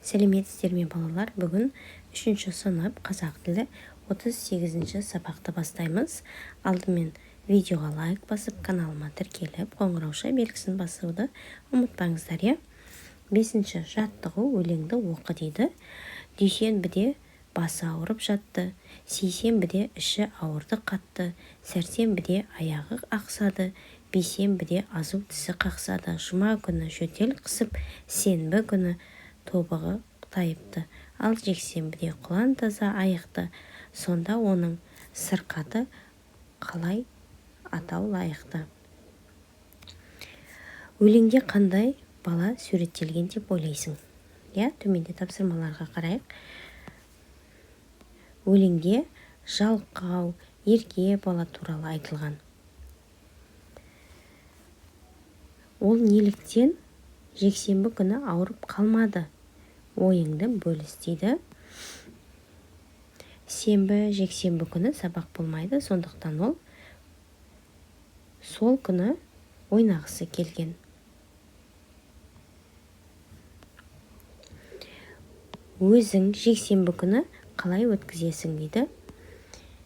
Сәлеметсіздер ме балалар? Бүгін 3-ші сынып қазақ тілі 38-ші сабақты бастаймыз. Алдымен видеоға лайк басып, каналыма тіркеліп, қоңырауша белгісін басуды ұмытпаңыздар, е? 5-ші жаттығу өлеңді оқы дейді. Дүйсенбіде басы ауырып жатты, сейсенбіде іші ауырды қатты, сәрсенбіде аяғы ақсады, бейсенбіде азу тісі қақсады, жұма күні жөтел қысып, сенбі күні тобығы тайыпты, ал жексенбіде құлан таза айықты, сонда оның сырқаты қалай атау лайықты. Өлеңде қандай бала суреттелген деп ойлайсың? Төменде тапсырмаларға қарайық. Өлеңде жалқау, ерке бала туралы айтылған. Ол неліктен жексенбі күні ауырып қалмады? Ойыңды бөліс дейді. Сенбі, жексенбі күні сабақ болмайды, сондықтан ол сол күні ойнағысы келген. Өзің жексенбі күні қалай өткізесің дейді.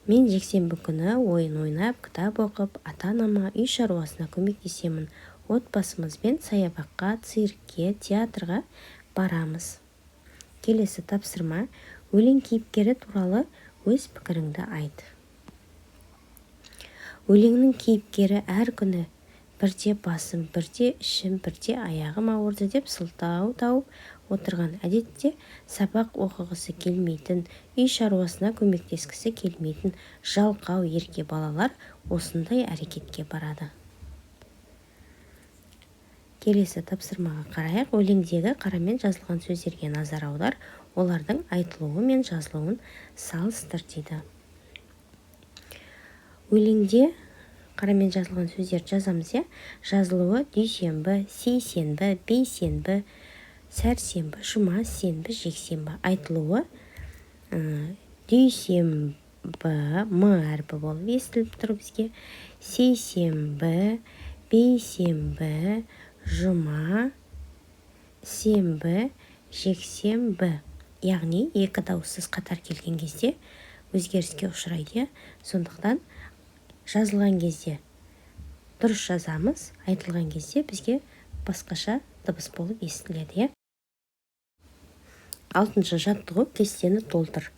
Мен жексенбі күні ойын ойнап, кітап оқып, ата-анама үй шаруасына көмектесемін. Отбасымызбен саябаққа, циркке, театрға барамыз. Келесі тапсырма. Өлең кейіпкері туралы өз пікіріңді айт. Өлеңнің кейіпкері әр күні бірде басым, бірде ішім, бірде аяғым ауырды деп сылтау тауып отырған. Әдетте сабақ оқығысы келмейтін, үй шаруасына көмектескісі келмейтін жалқау ерке балалар осындай әрекетке барады. Келесі тапсырмаға қарайық. Өлеңдегі қарамен жазылған сөздерге назар аудар, олардың айтылуы мен жазылуын салыстыр дейді. Өлеңде қарамен жазылған сөздер жазамыз, жазылуы дүйсенбі, сейсенбі, бейсенбі, сәрсенбі, жұма, сенбі, жексенбі. Айтылуы дүйсенбі, м әрпі болып естіліп тұр бізге. Сейсенбі, бейсенбі, жұма, сенбі, жексенбі. Яғни екі дауыссыз қатар келген кезде өзгеріске ұшырайды. Сондықтан жазылған кезде дұрыс жазамыз, айтылған кезде бізге басқаша дыбыс болып естіледі. 6-шы жаттығу кестені толтыр.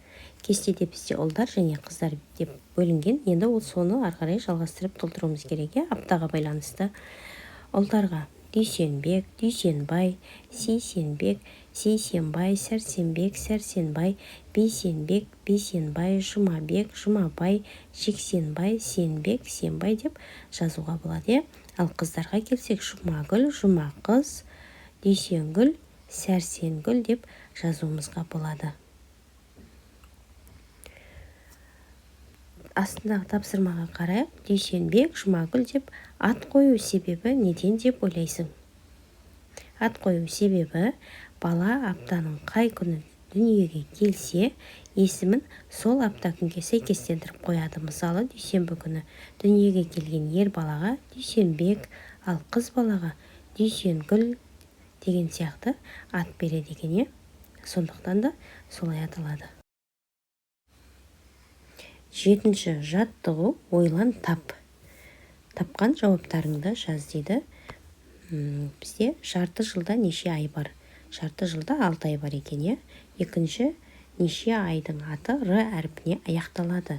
Кестеде бізде ұлдар және қыздар деп бөлінген. Енді ол соны ары қарай жалғастырып толтыруымыз керек. Аптаға байланысты ұлдарға Дүйсенбек, Дүйсенбай, Сейсенбек, Сейсенбай, Сәрсенбек, Сәрсенбай, Бейсенбек, Бейсенбай, Жұмабек, Жұмабай, Жексенбай, Сенбек, Сенбай деп жазуға болады. Ал қыздарға келсек, Жұмагүл, Жұмақыз, Дүйсенгүл, Сәрсенгүл деп жазуымызға болады. Астындағы тапсырмаға қарайық. Дүйсенбек, Жұмагүл деп ат қою себебі неден деп ойлайсың? Ат қою себебі бала аптаның қай күні дүниеге келсе, есімін сол апта күнге сәйкестендіріп қояды. Мысалы, дүйсенбі күні дүниеге келген ер балаға Дүйсенбек, ал қыз балаға Дүйсенгүл деген сияқты ат береді екен. Сондықтан да солай аталады. 7-ші жаттығу ойлан тап. Тапқан жауаптарыңды жаз дейді. Бізде жарты жылда неше ай бар? Жарты жылда 6 ай бар екен. Екінші, неше айдың аты Р әрпіне аяқталады?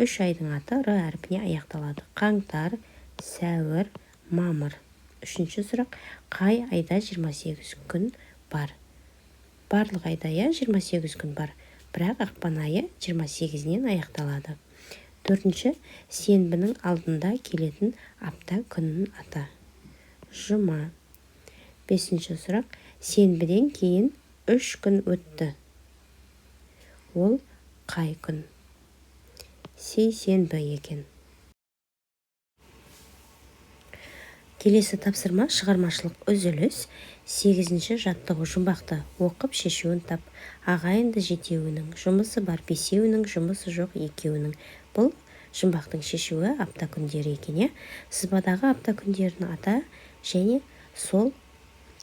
3 айдың аты Р әрпіне аяқталады. Қаңтар, сәуір, мамыр. 3-ші сұрақ, қай айда 28 күн бар? Барлық айда 28 күн бар. Бірақ ақпан айы 28-нен аяқталады. 4-ші, сенбінің алдында келетін апта күннің аты? Жұма. 5-ші сұрақ, сенбіден кейін 3 күн өтті. Ол қай күн? Сейсенбі екен. Келесі тапсырма шығармашылық үзіліс. 8-ші жаттығу жұмбақты оқып шешуін тап. Ағайынды жетеуінің жұмысы бар, бесеуінің жұмысы жоқ, екеуінің. Бұл жұмбақтың шешуі апта күндері екен. Сызбадағы апта күндерінің аты және сол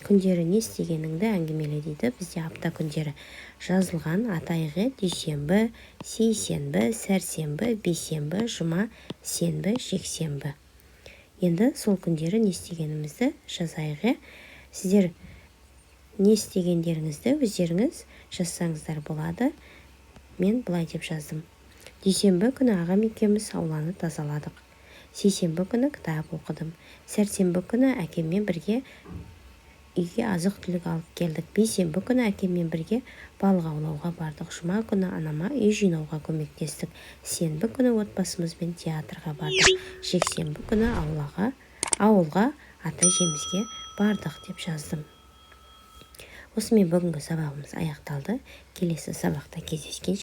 күндері не істегеніңді әңгімеле дейді. Бізде апта күндері жазылған. атайғы дүйсенбі, сейсенбі, сәрсенбі, бейсенбі, жұма, сенбі, жексенбі. Енді сол күндері не істегенімізді жазайығы. Сіздер не істегендеріңізді өздеріңіз жазсаңыздар болады. Мен былай деп жаздым. Дүйсенбі күні ағам екеуміз ауланы тазаладық. Сейсенбі күні кітап оқыдым. Сәрсенбі күні әкеммен бірге үйге азық-түлік алып келдік. Бейсенбі күні әкеммен бірге балық аулауға бардық. Жұма күні анама үй жинауға көмектестік. Сенбі күні отбасымызбен театрға бардық. Жексенбі күні ауылға ата-әжемізге бардық деп жаздым. Осымен бүгінгі сабағымыз аяқталды. Келесі сабақта кездескенше